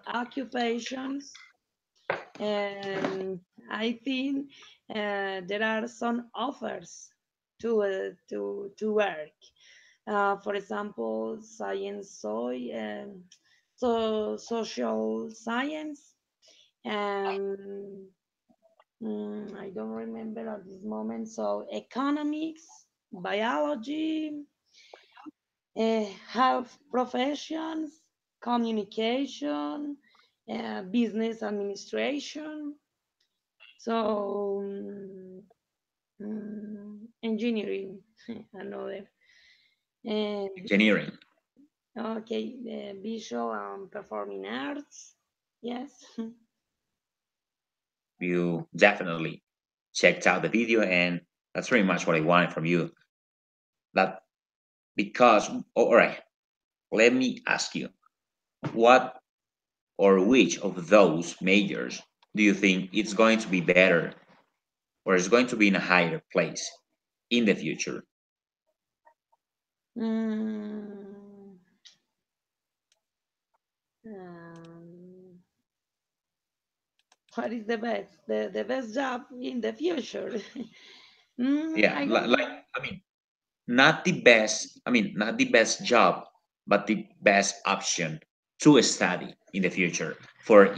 occupations, and I think there are some offers to work. For example, science, social science, and I don't remember at this moment. So economics, biology, health professions, communication, business administration. So engineering, another. And Engineering. okay, visual and performing arts. Yes. You definitely checked out the video, and that's pretty much what I wanted from you. That because, all right, let me ask you, what or which of those majors do you think it's going to be better or is going to be in a higher place in the future? Mm, um, what is the best? The best job in the future? Yeah, I don't like know. I mean, not the best. I mean, not the best job, but the best option to study in the future for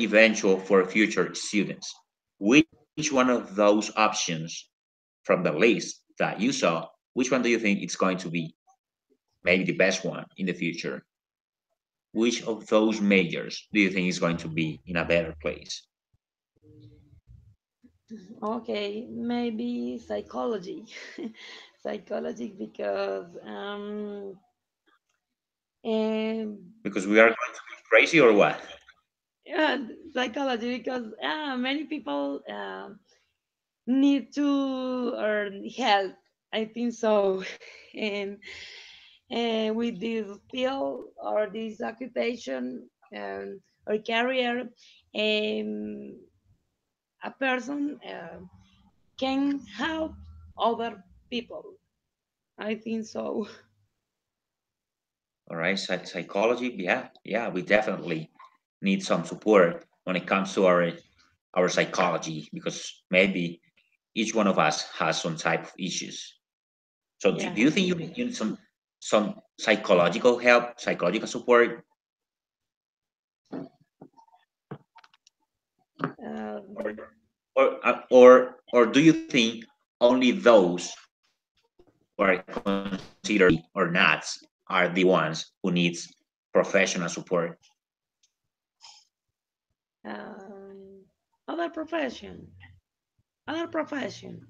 future students. Which one of those options from the list that you saw, which one do you think it's going to be maybe the best one in the future? Which of those majors do you think is going to be in a better place? Okay, maybe psychology. Psychology because um, Because we are going to be crazy or what? yeah, psychology because many people need to earn help. I think so, and with this field or this occupation or career, um, a person can help other people. I think so. All right, psychology. Yeah, yeah, we definitely need some support when it comes to our psychology because maybe each one of us has some type of issues. So, do you Yes. think you need some psychological help, psychological support, Um, or do you think only those who are considered or nuts are the ones who needs professional support? um, other profession. Other profession.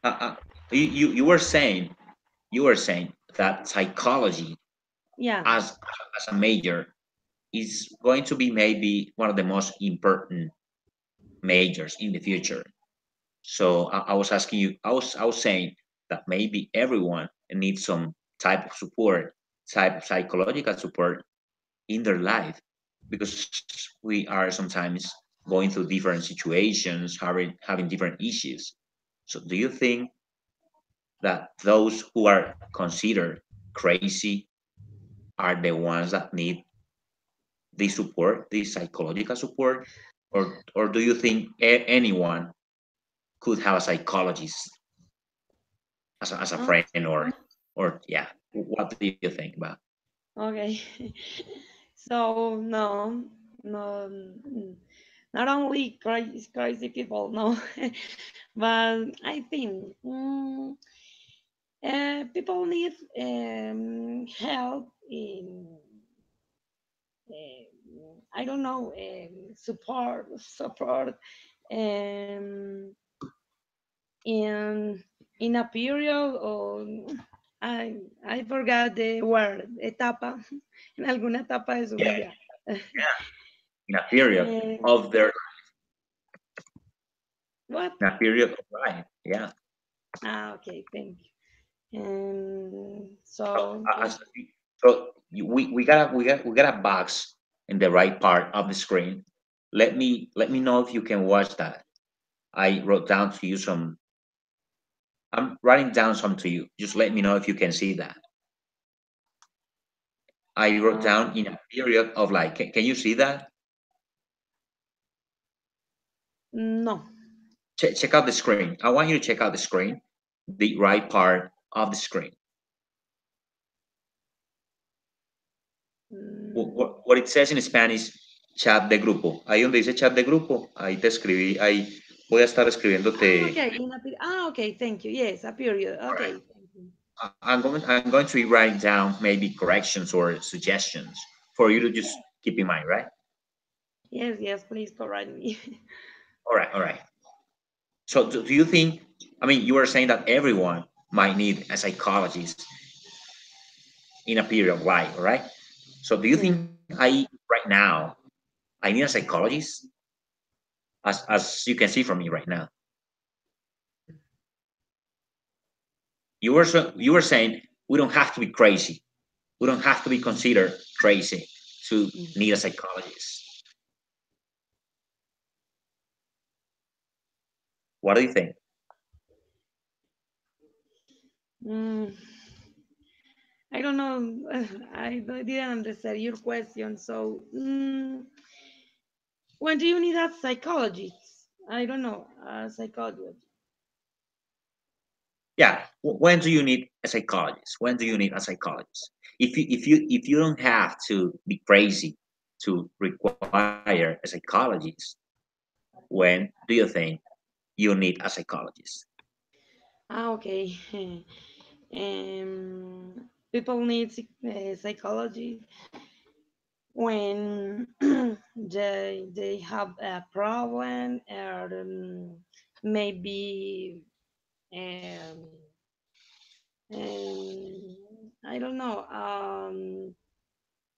Uh, uh, you were saying that psychology Yeah. as a major is going to be maybe one of the most important majors in the future. So I was asking you, I was saying that maybe everyone needs some type of support, type of psychological support in their life because we are sometimes going through different situations, having different issues. So do you think that those who are considered crazy are the ones that need the support, the psychological support, or do you think anyone could have a psychologist as a Oh, friend or yeah? What do you think about? okay. So no, no, not only crazy people, no, but I think people need help in I don't know support um, in a period or I forgot the word etapa en alguna etapa de su Yeah, vida. yeah. In a period Eh, of their what? in a period of life. Yeah. Okay, thank you. So, So as, we got a box in the right part of the screen. Let me know if you can watch that. I wrote down to you some. I'm writing down some to you. Just let me know if you can see that. I wrote Uh, down in a period of like, can you see that? no. Check out the screen. I want you to check out the screen, the right part of the screen. Mm, What it says in Spanish, chat de grupo. Ahí donde dice chat de grupo, ahí te escribí, ahí voy a estar escribiéndote. okay. Okay. Thank you. Yes, a period. All right. Okay. Thank you. I'm going to be writing down maybe corrections or suggestions for you to just keep in mind, right? Yes, yes. Please correct me. All right, all right. So do you think? I mean, you were saying that everyone might need a psychologist in a period of life, right? So do you Yeah. think I right now I need a psychologist, as you can see from me right now? You were saying we don't have to be crazy. We don't have to be considered crazy to need a psychologist. What do you think? Mm, I don't know. Didn't understand your question. So, when do you need a psychologist? I don't know. A psychologist. Yeah, when do you need a psychologist? When do you need a psychologist? If you don't have to be crazy to require a psychologist, when do you think you need a psychologist? Okay. People need psychology when they have a problem, or maybe um, I don't know,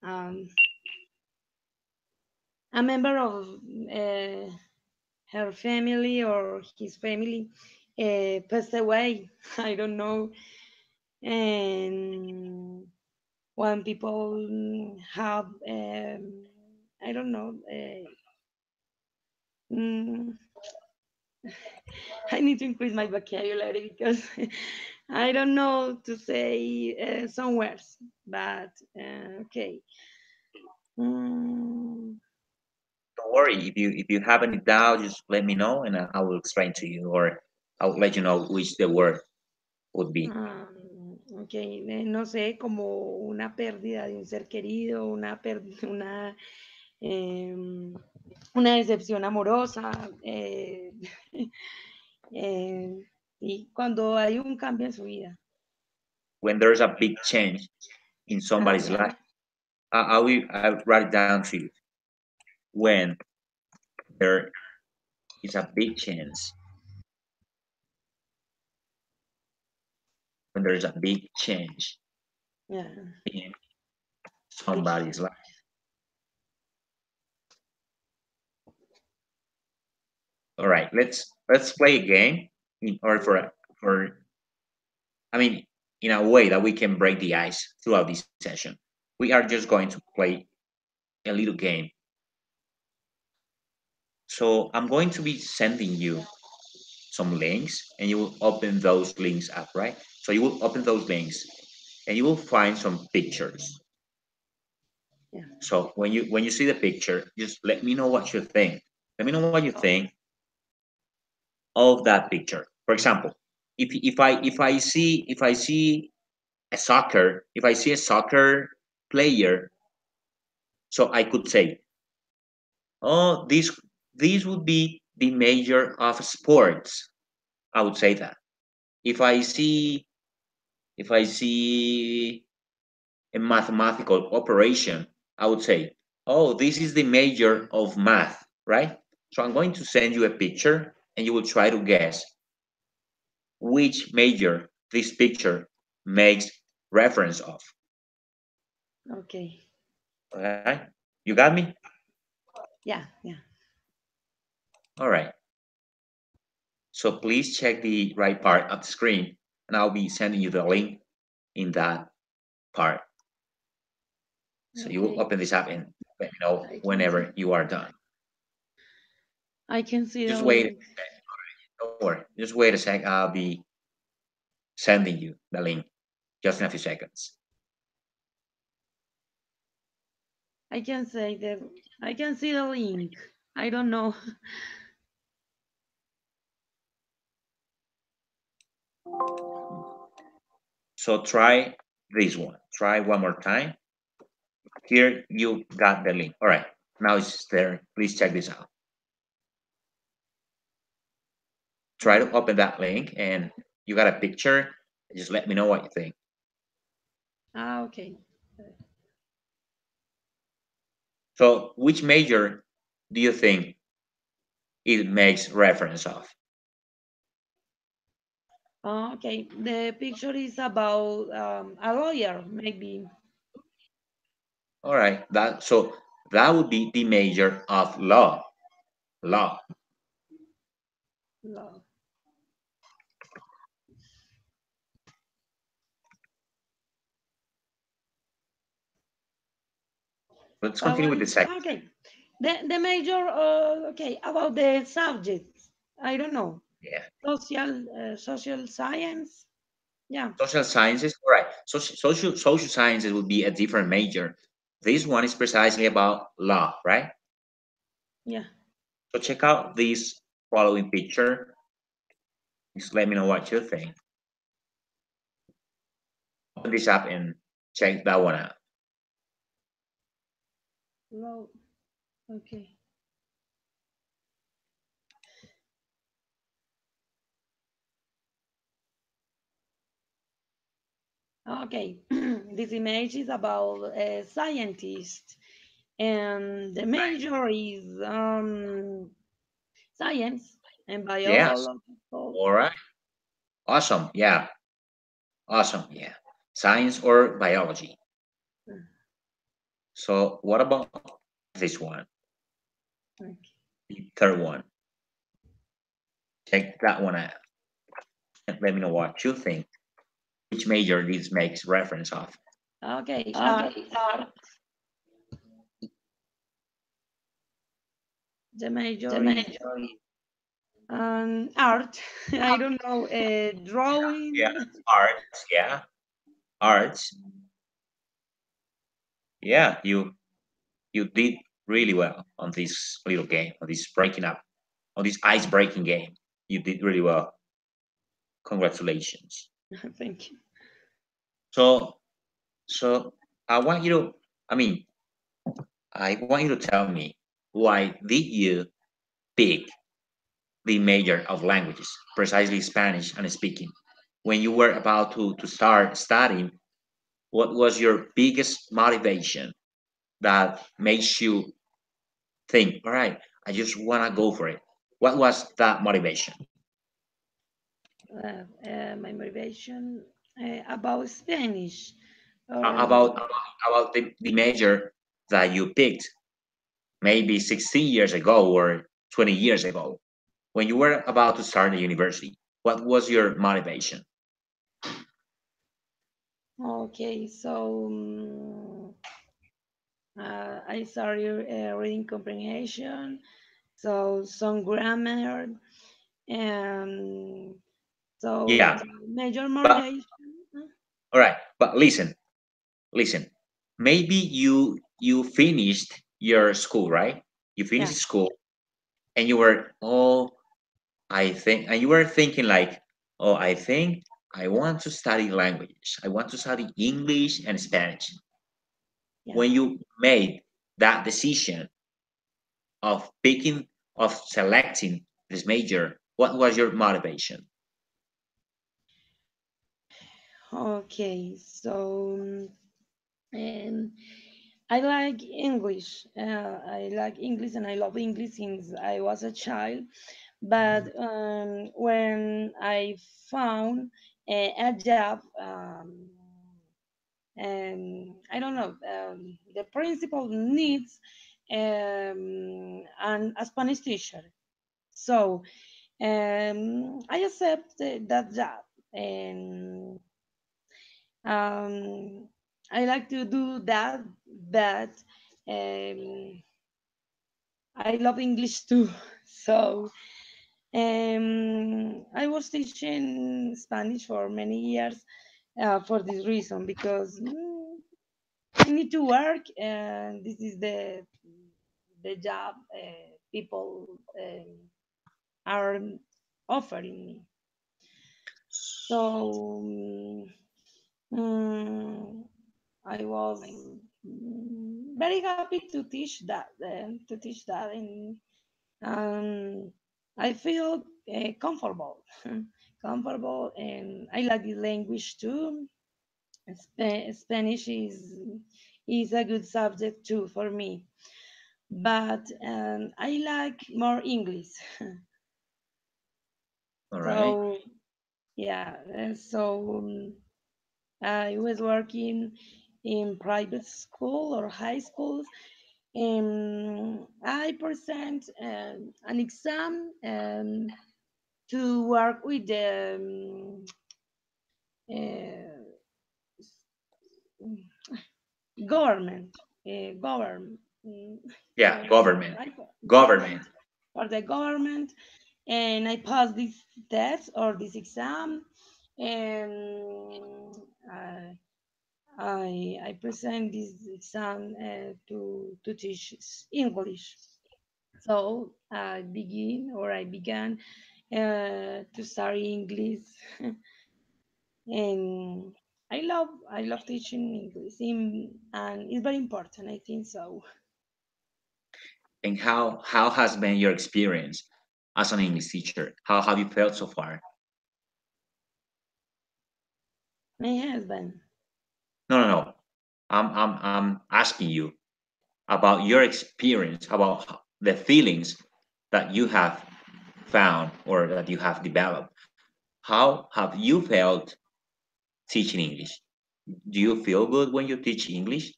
um, a member of uh, her family or his family passed away. I don't know. And when people have, I don't know, mm, I need to increase my vocabulary because I don't know to say some words, but okay. Mm, Don't worry. If you have any doubt, just let me know, and I will explain to you, or I will let you know which the word would be. ok, no sé, como una pérdida de un ser querido, em, una decepción amorosa, eh, y cuando hay un cambio en su vida. When there's a big change in somebody's Yeah. life, I'll write it down to you. When there is a big change, when there's a big change Yeah, in big somebody's change. life. All right, let's play a game in order for I mean, in a way that we can break the ice throughout this session. We are just going to play a little game. So I'm going to be sending you some links, and you will open those links up, right? So you will open those links, and you will find some pictures. Yeah. So when you see the picture, just let me know what you think. Let me know what you think of that picture. For example, if I see a soccer player, so I could say, oh, this would be the major of sports. I would say that. If I see if I see a mathematical operation, I would say, oh, this is the major of math, right? So I'm going to send you a picture, and you will try to guess which major this picture makes reference of. Okay. All right? You got me? Yeah, yeah. All right. So please check the right part of the screen, and I'll be sending you the link in that part. So you will Okay. open this up and let me know I can see. whenever you are done. I can see the Just wait. link. Don't worry. Just wait a sec. I'll be sending you the link just in a few seconds. I can say that I can see the link. I don't know. So try this one. Try one more time. Here you got the link. All right. Now it's there. Please check this out. Try to open that link and you got a picture. Just let me know what you think. Ah, okay. So which major do you think it makes reference of? Okay. The picture is about a lawyer, maybe. All right. That would be the major of law. Law. Law. Let's But continue with the when second. okay, the major okay about the subject. I don't know. Yeah. Social science. Yeah, Social sciences. All right. Social sciences would be a different major. This one is precisely about law, right? yeah. So check out this following picture. Just let me know what you think. Open this up and check that one out. Law. Okay. Okay. This image is about a scientist, and the major is science and Yes. biological. All right. Awesome. Yeah. Awesome. Yeah. Science or biology. So what about this one? Okay. The third one. Check that one out. And let me know what you think. Which major this makes reference of. Okay. Art. The major is art. I don't know. Yeah. Drawing. Arts. Yeah. Arts. Yeah. You did really well on this little game, on this breaking up, on this ice breaking game. You did really well. Congratulations. Thank you. So so I want you to I mean I want you to tell me why did you pick the major of languages, precisely Spanish and speaking? When you were about to start studying, what was your biggest motivation that makes you think, all right, I just want to go for it? What was that motivation? My motivation about Spanish. About Um, the major that you picked maybe 16 years ago or 20 years ago when you were about to start the university? What was your motivation? okay, so I started reading comprehension, so some grammar, and so Yeah, major but motivation. all right, but listen. Maybe you finished your school, right? You Yeah, finished school and you were, oh, I think, and you were thinking like, oh, I think I want to study languages. I want to study English and Spanish. yeah. When you made that decision of picking, of selecting this major, what was your motivation? Okay, so um, I like English. I like English and I love English since I was a child. But when I found a job, and I don't know, the principal needs a Spanish teacher. So I accepted that job. And I like to do that, but um, I love English too. So I was teaching Spanish for many years for this reason because I need to work, and this is the job people are offering me. So mm, I was very happy to teach that, and um, I feel comfortable, comfortable, and I like the language too. Spanish is a good subject too for me, but I like more English. All right. So yeah, I was working in private school or high schools, and I present an exam to work with the uh, government, government, Yeah, government. Government. government, for the government, and I passed this test or this exam, and I present this exam to teach English. So I began to study English, and I love teaching English, and it's very important. I think so. And how has been your experience as an English teacher? How have you felt so far? My husband, No, no, no. I'm asking you about your experience, about the feelings that you have found or that you have developed. How have you felt teaching English? Do you feel good when you teach English?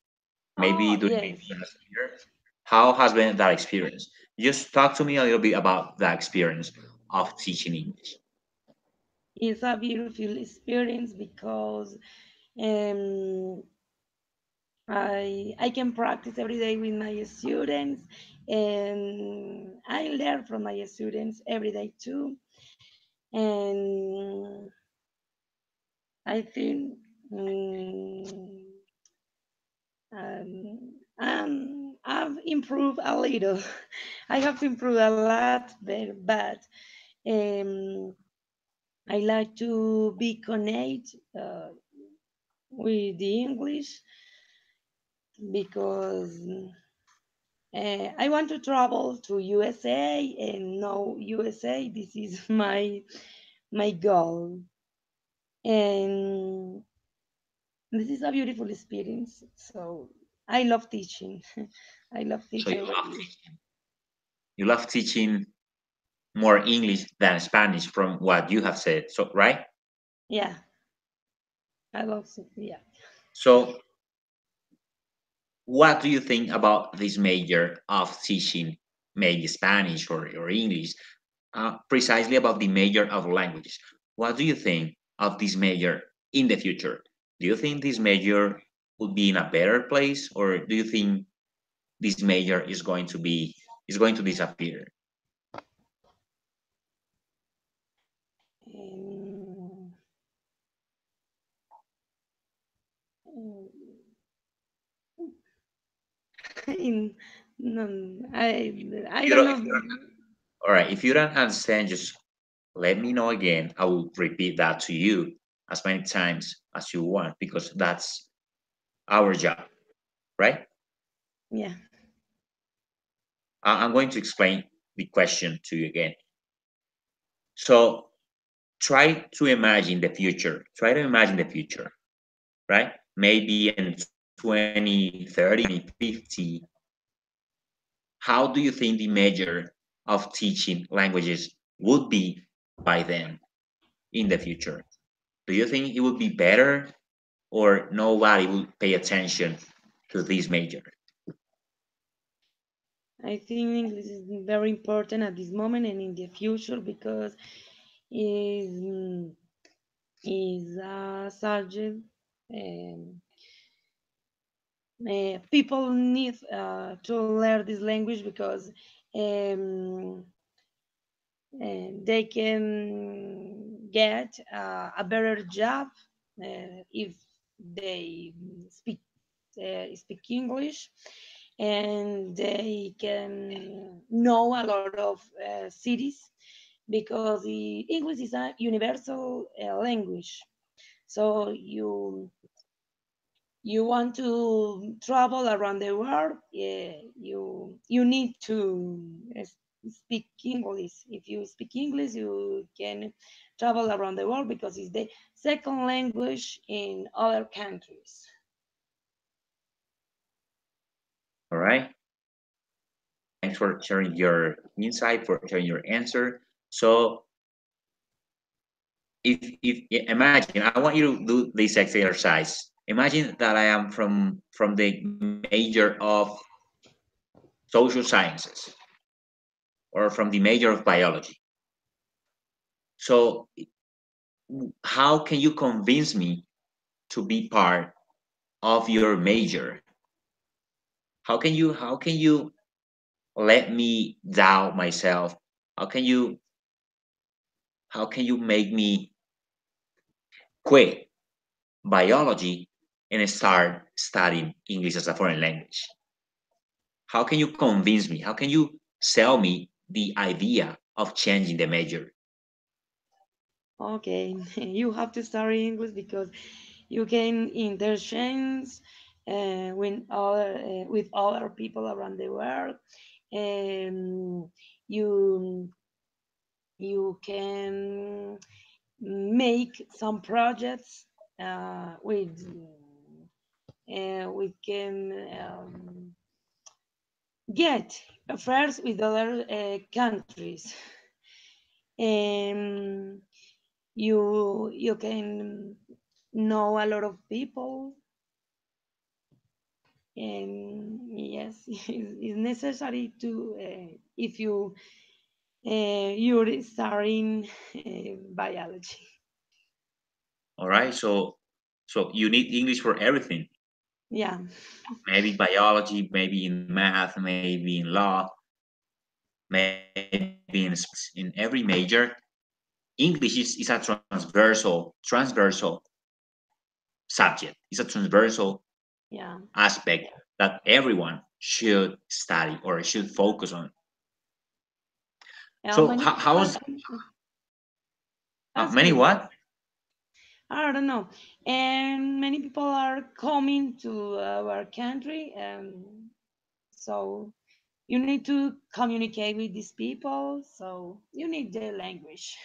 Maybe oh during yes, the last year? How has been that experience? Just talk to me a little bit about the experience of teaching English. it's a beautiful experience because um, I can practice every day with my students, and I learn from my students every day too. And I think I've improved a little. I have to improve a lot, but um, I like to be connect with the English because I want to travel to USA and know USA. This is my goal, and this is a beautiful experience. So I love teaching. I love So teaching really. you love teaching more English than Spanish from what you have said. So right? Yeah, I love yeah. So what do you think about this major of teaching maybe Spanish or English? Precisely about the major of languages. What do you think of this major in the future? Do you think this major would be in a better place, or do you think this major is going to disappear? Um, in, no, I You don't don't, know. all right, if you don't understand, just let me know again. I will repeat that to you as many times as you want because that's our job, right? Yeah, I'm going to explain the question to you again. So try to imagine the future. Try to imagine the future, right? Maybe in 2030, 2050. How do you think the measure of teaching languages would be by then in the future? Do you think it would be better or nobody will pay attention to this major? I think English is very important at this moment and in the future because is is a subject people need to learn this language because um, they can get a better job if they speak. speak English, and they can know a lot of cities because the English is a universal language. So you want to travel around the world, you need to speak English. If you speak English, you can travel around the world because it's the second language in other countries. All right. Thanks for sharing your insight, for sharing your answer. So if imagine, I want you to do this exercise. Imagine that I am from the major of social sciences or from the major of biology. So how can you convince me to be part of your major? How can you let me doubt myself? How can you how can you make me quit biology and start studying English as a foreign language? How can you convince me? How can you sell me the idea of changing the major? Okay, you have to study English because you can interchange with other people around the world. Um, you you can make some projects we can get affairs with other countries. Um, you can know a lot of people, and yes, it's necessary to if you're studying biology. All right. So you need English for everything. Yeah. Maybe biology, maybe in math, maybe in law, maybe in sports, in every major. English is a transversal subject. It's a transversal Yeah. aspect that everyone should study or should focus on. So Many how people are was ask many me. what? I don't know. And many people are coming to our country, so you need to communicate with these people. So you need the language.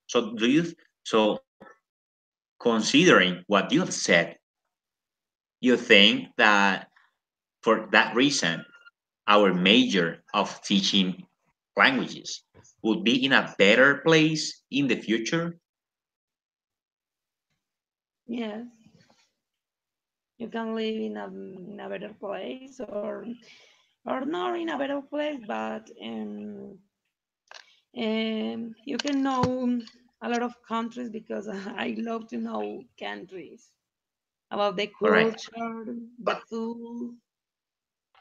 So do you so considering what you have said, you think that for that reason our major of teaching languages would be in a better place in the future? Yes, you can live in a better place, or not in a better place, but you can know a lot of countries because I love to know countries about the All right. culture, the But food.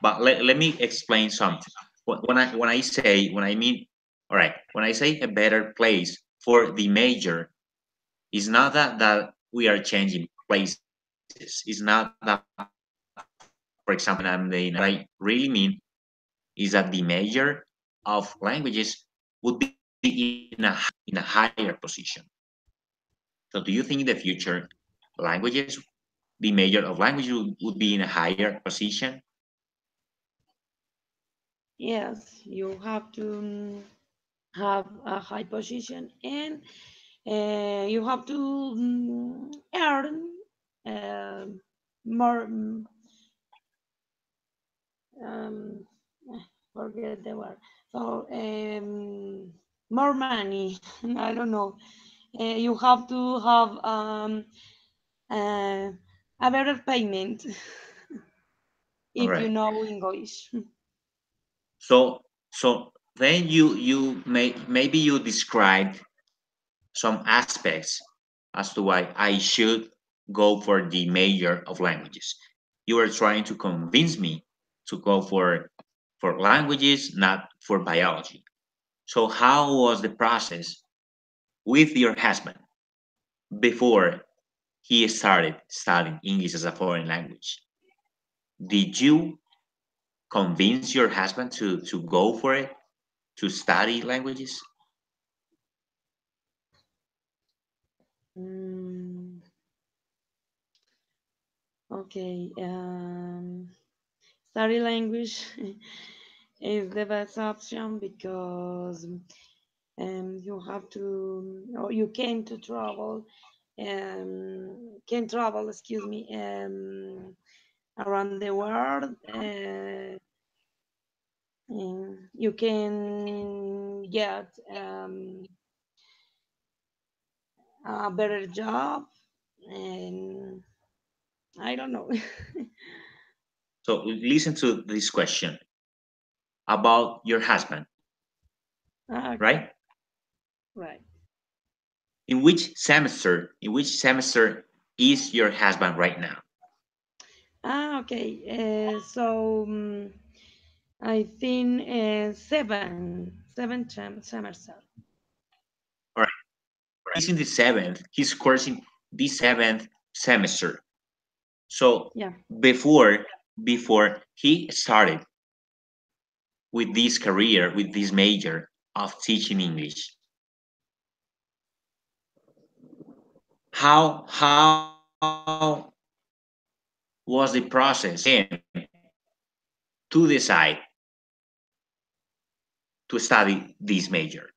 let me explain something. When I mean, all right, when I say a better place for the major, it's not that we are changing places. It's not that, for example, when I'm the United States. What I really mean is that the major of languages would be in a higher position. So do you think in the future languages, the major of language would be in a higher position? Yes, you have to have a high position, and you have to earn more. Um, Forget the word. So more money. I don't know. You have to have uh, a better payment All if you right. know English. So then maybe you described some aspects as to why I should go for the major of languages. You were trying to convince me to go for languages, not for biology. So how was the process with your husband before he started studying English as a foreign language? did you convince your husband to go for it, to study languages? Mm, okay. Study language is the best option because you have to, or you can travel, excuse me, around the world. You can get a better job, and I don't know. So listen to this question about your husband, Okay, right? right. In which semester is your husband right now? Okay. So I think semester. All right. He's in the seventh. He's coursing the seventh semester. So Yeah. before before he started with this career, with this major of teaching English, how was the process for him to decide to study this major?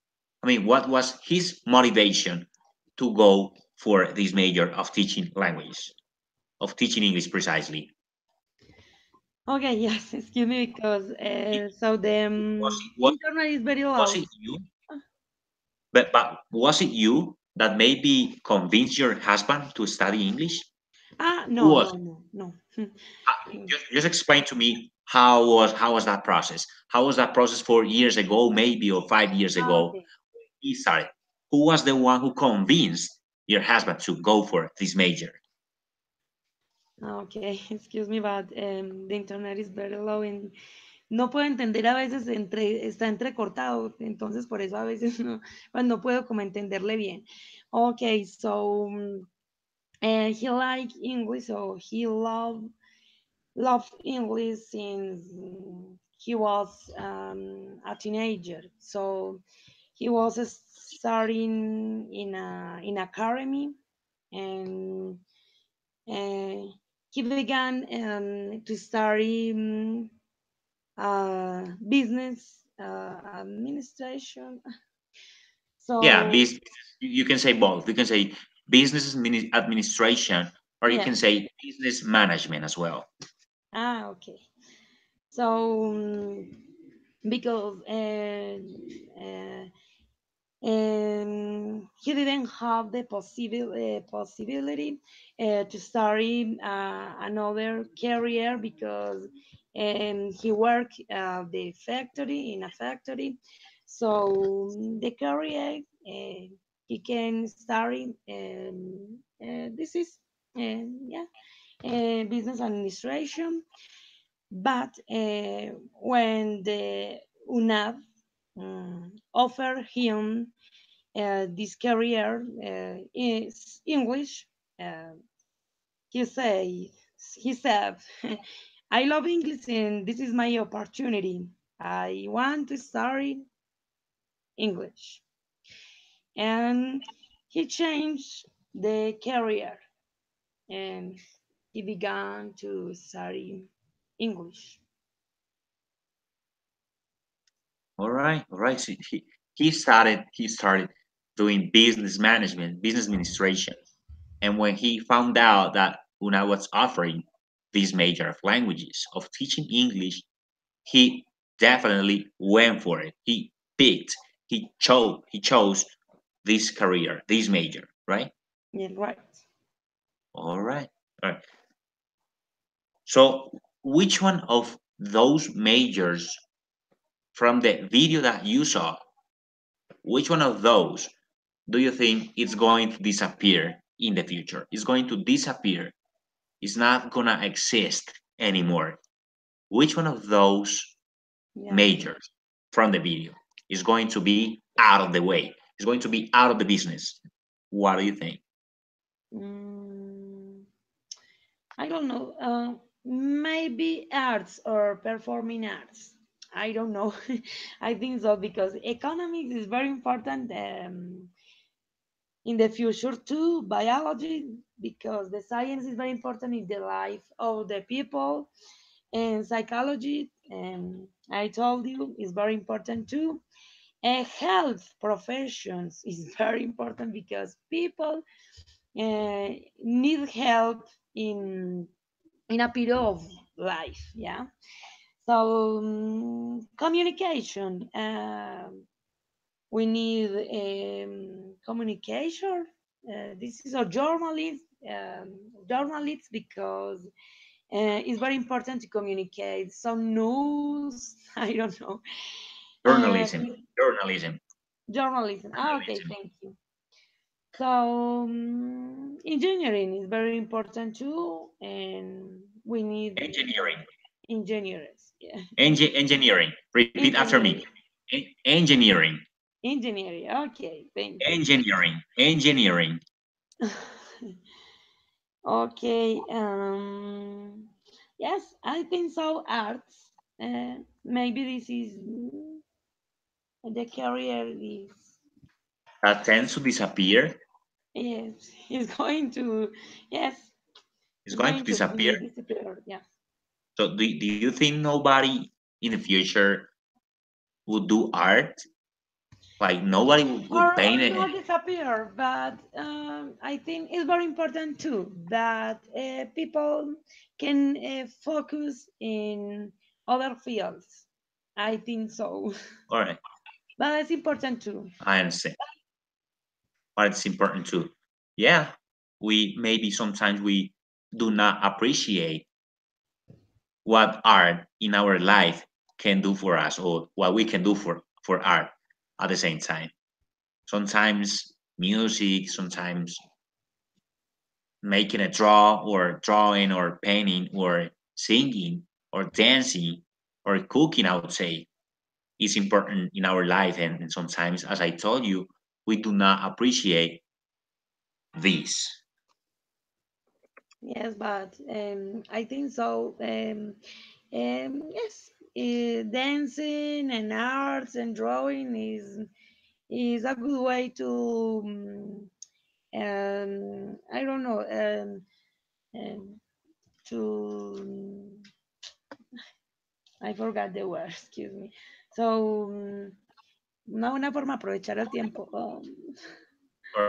I mean, what was his motivation to go for this major of teaching languages, of teaching English precisely? Okay. Yes. Excuse me, because so the Was it internet is very was loud. it you? But was it you that maybe convinced your husband to study English? Who No, was no, no, no. just explain to me how was that process? How was that process 4 years ago, maybe, or 5 years ago? Okay. He started. Who was the one who convinced your husband to go for this major? Okay. Excuse me, but the internet is very low and no puedo entender a veces está entrecortado, entonces por eso a veces no, pues no puedo como entenderle bien. Okay, so he like English, so he loved English since he was a teenager. So he was starting in academy, and uh, he began to study business administration. Yeah, So you can say both. You can say business administration, or you yeah. can say business management as well. Okay. So because he didn't have the possibility to start another career because he worked the factory in a factory. So the career he can start. This is yeah, business administration. But when the UNAV offered him this career is English. Uh, he say he said, "I love English and this is my opportunity. I want to study English." And he changed the career and he began to study English. All right. So he started doing business management, business administration, and when he found out that Una was offering this major of languages of teaching English, he definitely went for it. He chose this career, this major, right? Yeah, right. All right. All right. So which one of those majors from the video that you saw, which one of those do you think is going to disappear in the future? It's going to disappear. It's not gonna exist anymore. Which one of those Yeah. majors from the video is going to be out of the way? It's going to be out of the business. What do you think? Mm, I don't know. Maybe arts or performing arts. I don't know. I think so because economics is very important in the future too. Biology, because the science is very important in the life of the people, and psychology, I told you, is very important too. Health professions is very important because people need help in a period of life. Yeah. So communication. We need communication. This is a journalist. Journalist because it's very important to communicate some news. I don't know. Journalism, With journalism, journalism. Ah, okay, journalism. thank you. So engineering is very important too, and we need Engineering, engineers. Yeah, engineering. Repeat after me. engineering, Engineering, engineering. Okay, thank you. engineering, engineering. Okay. Yes, I think so. Arts. Maybe this is the career is That tends to disappear. yes. It's going to yes. It's It's going to going to disappear. be disappeared. Yeah. So do you think nobody in the future would do art? Like nobody would Or paint it. not disappear, but I think it's very important too that people can focus in other fields. I think so, All right, but it's important too. I understand. But it's important too. Yeah, we maybe sometimes we do not appreciate what art in our life can do for us or what we can do for art at the same time. Sometimes music, sometimes making a draw or drawing or painting or singing or dancing or cooking, I would say, is important in our life. And sometimes, as I told you, we do not appreciate this. Yes, but I think so. Yes, dancing and arts and drawing is a good way to I don't know um, to I forgot the word, excuse me. So, una forma de aprovechar el tiempo. All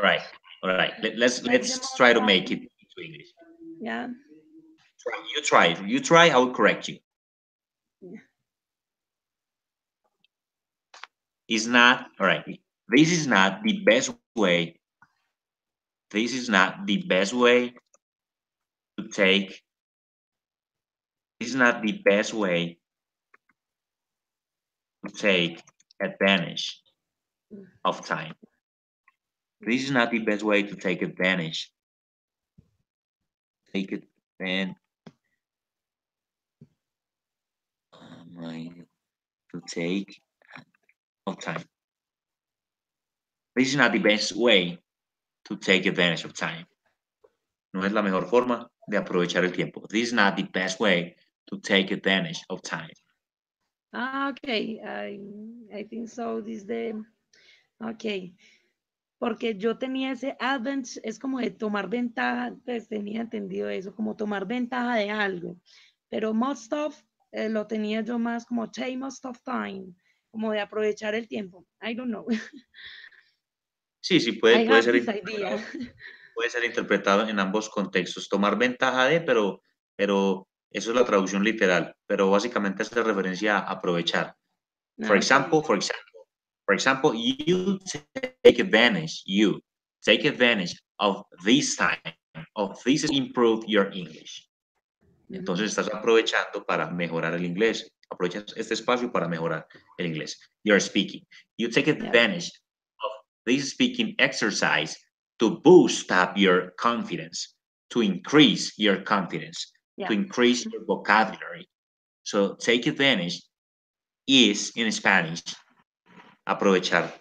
right, all right. Make the Let's try most to make it time. into English. Yeah. You try. You try. I will correct you. It's not all right. This is not the best way. This is not the best way to take. This is not the best way to take advantage of time. This is not the best way to take advantage. Take advantage to take of time. This is not the best way to take advantage of time. No es la mejor forma de aprovechar el tiempo. This is not the best way to take advantage of time. Ah, okay. I think so. This the okay. Porque yo tenía ese advantage, es como de tomar ventaja, pues tenía entendido eso, como tomar ventaja de algo. Pero most of lo tenía yo más como take most of time, como de aprovechar el tiempo. I don't know. Sí, sí, I puede have ser this idea. interpretado, puede ser interpretado en ambos contextos. Tomar ventaja de, pero eso es la traducción literal. Pero básicamente hace referencia a aprovechar. For Okay. example, for example, you take advantage, you take advantage of this time, of this improve your English. Entonces Mhm. estás aprovechando para mejorar el inglés. Aprovechas este espacio para mejorar el inglés. You're speaking. You take Yeah. advantage of this speaking exercise to boost up your confidence, to increase your confidence, to Yeah. increase your vocabulary. So take advantage is in Spanish aprovechar,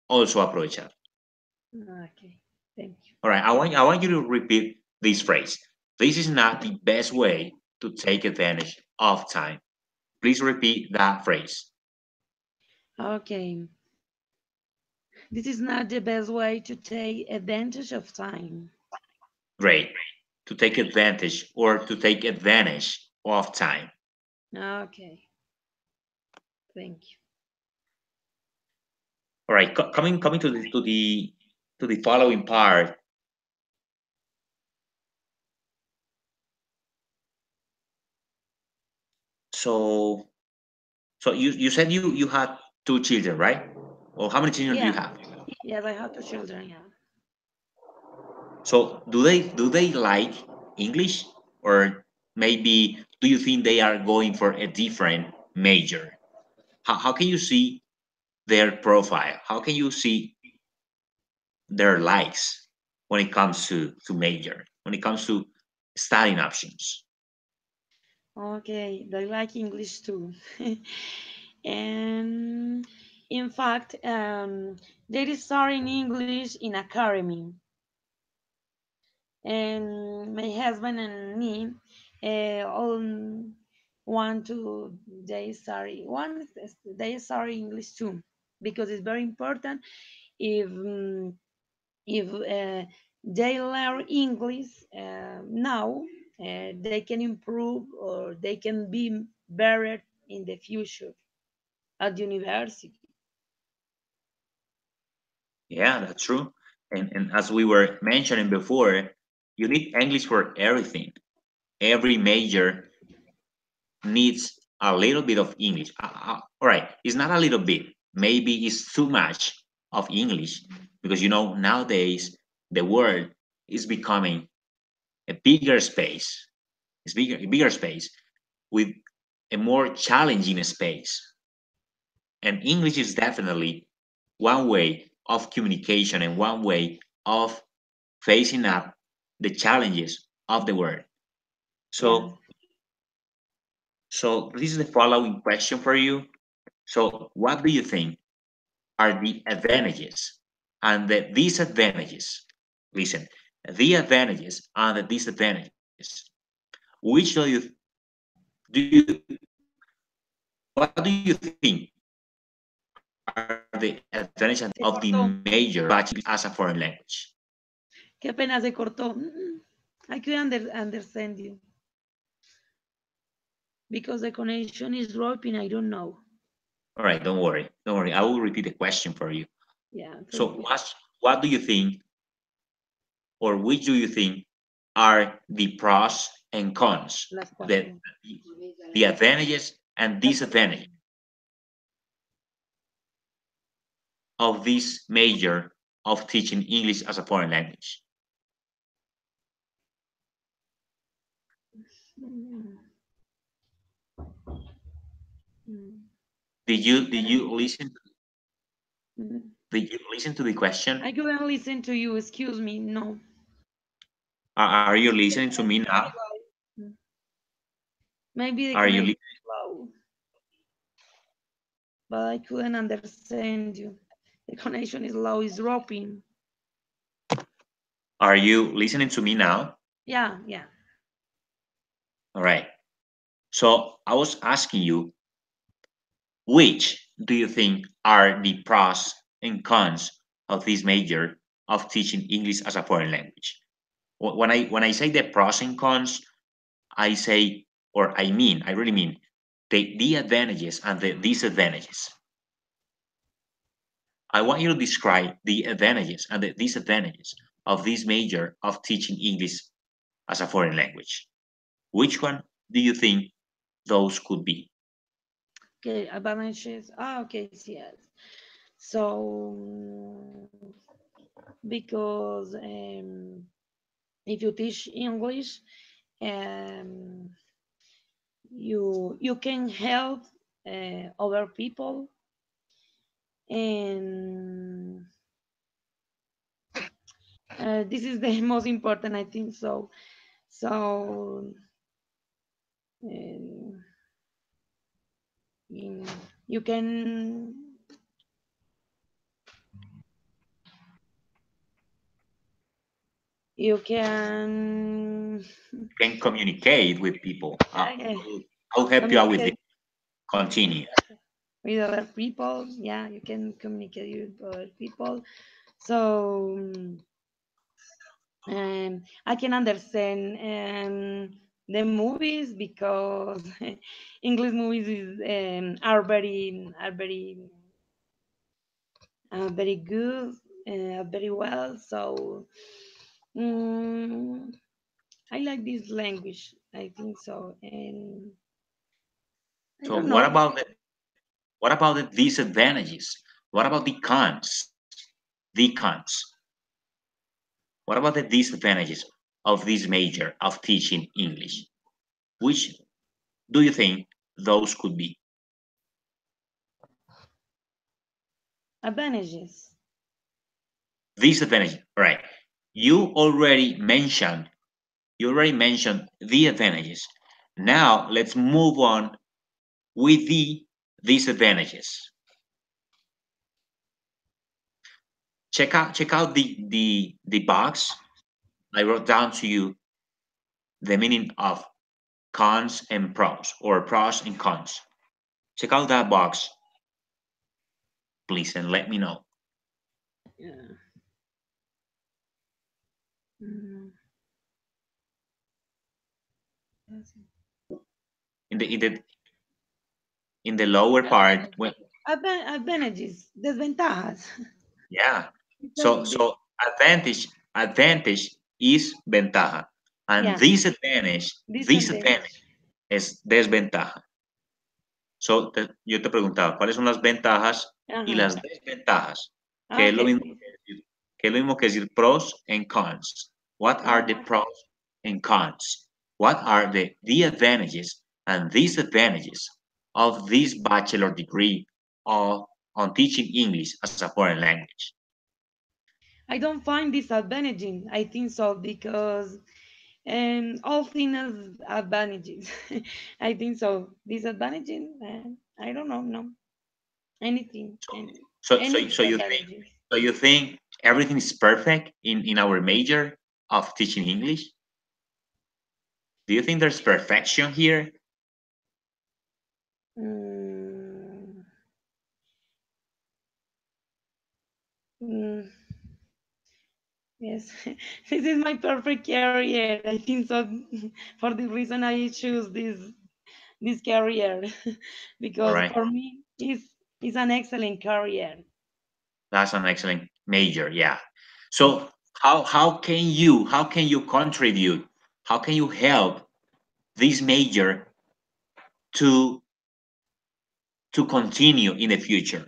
also aprovechar. Okay. Thank you. All right, I want you to repeat this phrase. This is not the best way to take advantage of time. Please repeat that phrase. Okay. This is not the best way to take advantage of time. Great. To take advantage or to take advantage of time. Okay. Thank you. All right. Coming to the following part. So you said you had two children, right? Or how many children do you Yeah. have? Yes, I have two children. Yeah. So do they like English, or maybe do you think they are going for a different major? How can you see their profile? How can you see their likes when it comes to major, when it comes to studying options? Okay. They like English too. And in fact, they start in English in academy. And my husband and me all want to they study English too, because it's very important. If they learn English now, they can improve or they can be better in the future at university. Yeah, that's true. And as we were mentioning before, you need English for everything. Every major needs a little bit of English. All right, it's not a little bit. Maybe it's too much of English because nowadays the world is becoming a bigger space. It's a bigger space with a more challenging space. And English is definitely one way of communication and one way of facing up the challenges of the world. Yes. So, so this is the following question for you. So, what do you think are the advantages and the disadvantages? Listen, the advantages and the disadvantages. Which do you what do you think are the advantages and disadvantages Se of the cortó. major as a foreign language? Qué pena, se cortó. I couldn't understand you because the connection is dropping. I don't know. All right, don't worry, don't worry. I will repeat the question for you. Yeah, So, thank you. what do you think, or which do you think are the pros and cons, Las the cuatro. the advantages and Las cuatro. disadvantages of this major of teaching English as a foreign language? Mm, mm, Did you listen? mm. Did you listen to the question? I couldn't listen to you. Excuse me. No. Are you The listening to me connection is now? low. Maybe the Are you connection li- is low, but I couldn't understand you. The connection is low. It's dropping. are you listening to me now? Yeah, yeah. All right. So I was asking you, which do you think are the pros and cons of this major of teaching English as a foreign language? When I say the pros and cons, I say, or I really mean the advantages and the disadvantages. I want you to describe the advantages and the disadvantages of this major of teaching English as a foreign language. Which one do you think those could be? Okay, advantages. Okay, yes. So, because if you teach English, um, you can help other people, and this is the most important, I think so. So, um, in, you can You can can communicate with people. I'll help you out with it. communicate Continue. with other people. Yeah, you can communicate with other people. So I can understand the movies because English movies are very good, very well. So um, I like this language. I think so, and I So don't know. what about the disadvantages? What about the cons? The cons. What about the disadvantages of this major of teaching English? Which do you think those could be? Advantages. Disadvantages, right? You already mentioned the advantages. Now let's move on with the disadvantages. Check out the box. I wrote down to you the meaning of cons and pros, or pros and cons. Check out that box, please, and let me know. Yeah. Mm, that's it. In the lower part, when Advantages, desventajas. yeah. Because So advantage is ventaja, and yeah, disadvantage disadvantage. es desventaja. So, yo te preguntaba, ¿cuáles son las ventajas y Uh-huh. las desventajas? Que es lo Okay. mismo que decir pros and cons. What are the Uh, pros and cons? What are the advantages and disadvantages of this bachelor degree of, on teaching English as a foreign language? I don't find disadvantaging. I think so because all things have advantages. I think so. Disadvantaging, I don't know. No, anything, So, any so, so you think disadvantages. so you think everything is perfect in our major of teaching English? Do you think there's perfection here? Mm, mm, yes, this is my perfect career. I think so. For the reason I choose this career, All because right. for me it's an excellent career. That's an excellent major, yeah. Yes. So how can you contribute? How can you help this major to to continue in the future?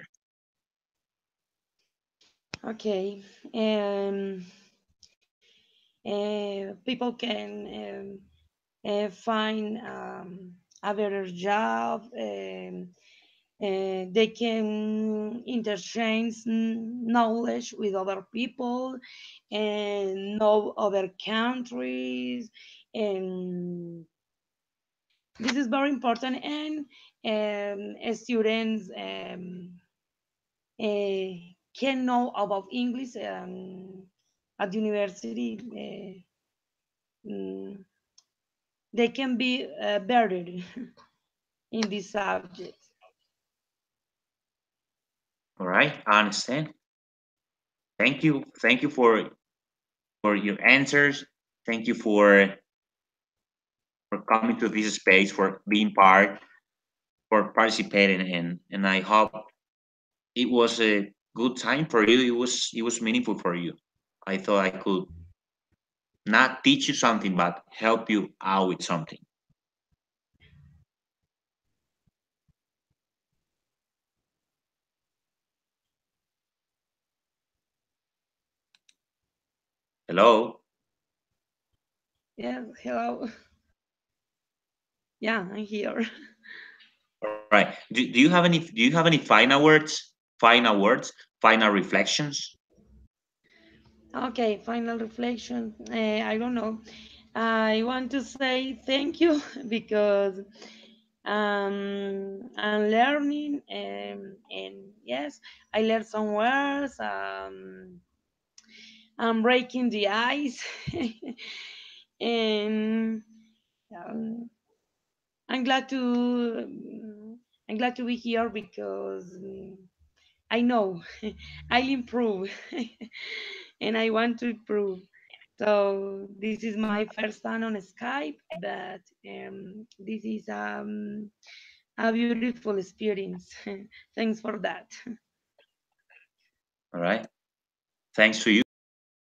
Okay. Um, People can find a better job. They can interchange knowledge with other people and know other countries. And this is very important. And students uh, can know about English at the university. They can be better in this subject. All right, I understand. Thank you for your answers. Thank you for coming to this space, for being part, for participating, and I hope it was a good time for you. It was meaningful for you. I thought I could not teach you something, but help you out with something. Hello. Yes, hello. Yeah, I'm here. All right. Do you have any final words? Final words? Final reflections? Okay, final reflection. I don't know. I want to say thank you because I'm learning, and yes, I learned some words. I'm breaking the ice, and um, I'm glad to I'm glad to be here because I know I'll improve, and I want to improve. So this is my first time on Skype, but this is a beautiful experience. Thanks for that. All right. Thanks to you.